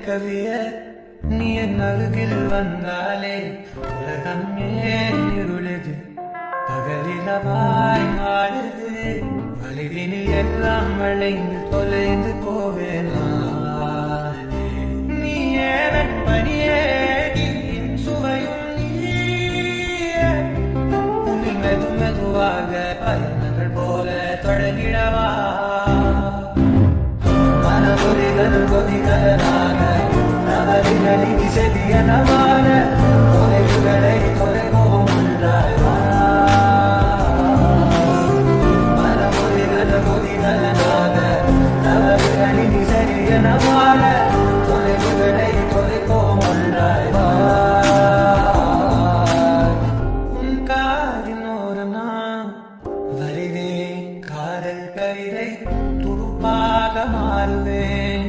கவியே நீ என் அருகில் வந்தாலே உலகம் ஏன் இருளுது பகலிரவாய் மாறுது வலிதினில் எல்லாம் வளைந்து தொலைந்து போவேனா நீ ஏன் பணியே சுவையும் நீயே உன்னில் மெது மெதுவாக பயணங்கள் போல தொடங்கிடவா மனமுறிகள் கொதிகளாக நவரிகளின் செதியனமான தொலைவுகளை தொலைவோம் ஒன்றாய்வா மனமுறிகள் கொதிகளாக நவரிகளின் செதியனமான தொலைவுகளை தொலைவோம் ஒன்றாய்வா உன் காதினோடு நான் வருவேன் காதல் கவிதை துருப்பாக மாறுவேன்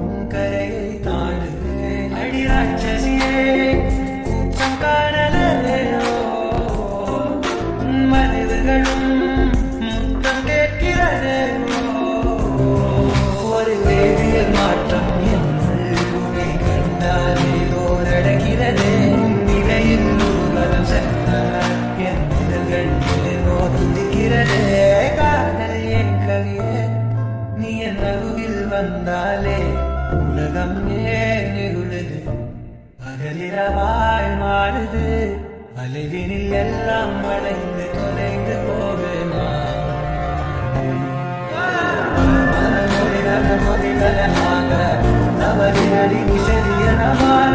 உன் கரையை தாண்டுவேன் அடி ராட்சசியே கூச்சம் காணலையோ உன் மனிதர்களும் முத்தம் கேட்கிறதோ ஒரு வேதியியல் மாற்றம் என்னை கண்டால் ஏதோ நடக்கிறதே உன் நிலையில் ஊர்வலம் சென்ற என் இதழ்கள் ஏதோ துடிக்கிறதே காதல் என் கவியே நீ என் அருகில் வந்தாலே உலகம் ஏன் இருளுது பகலிரவாய் மாறுது வலிதினில் எல்லாம் வளைந்து தொலைந்து போவேனா மனமொழிகளாக நவரிகளின் செதியனமான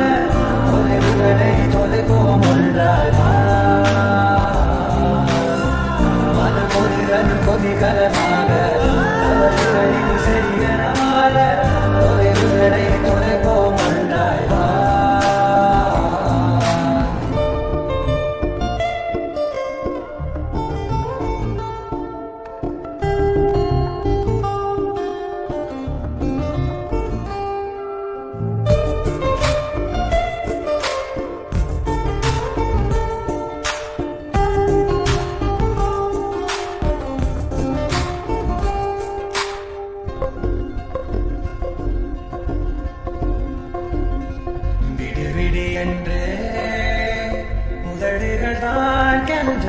தொலைவுகளை தொலைவோம் ஒன்றாய்வா மனமொழிகள் கொதிகளாக நவரிகளின் செதியனமான தொலைவுகளை தொலைவோம் ஒன்றாய்வா விடு என்று முதலிகள் தான் கென்ற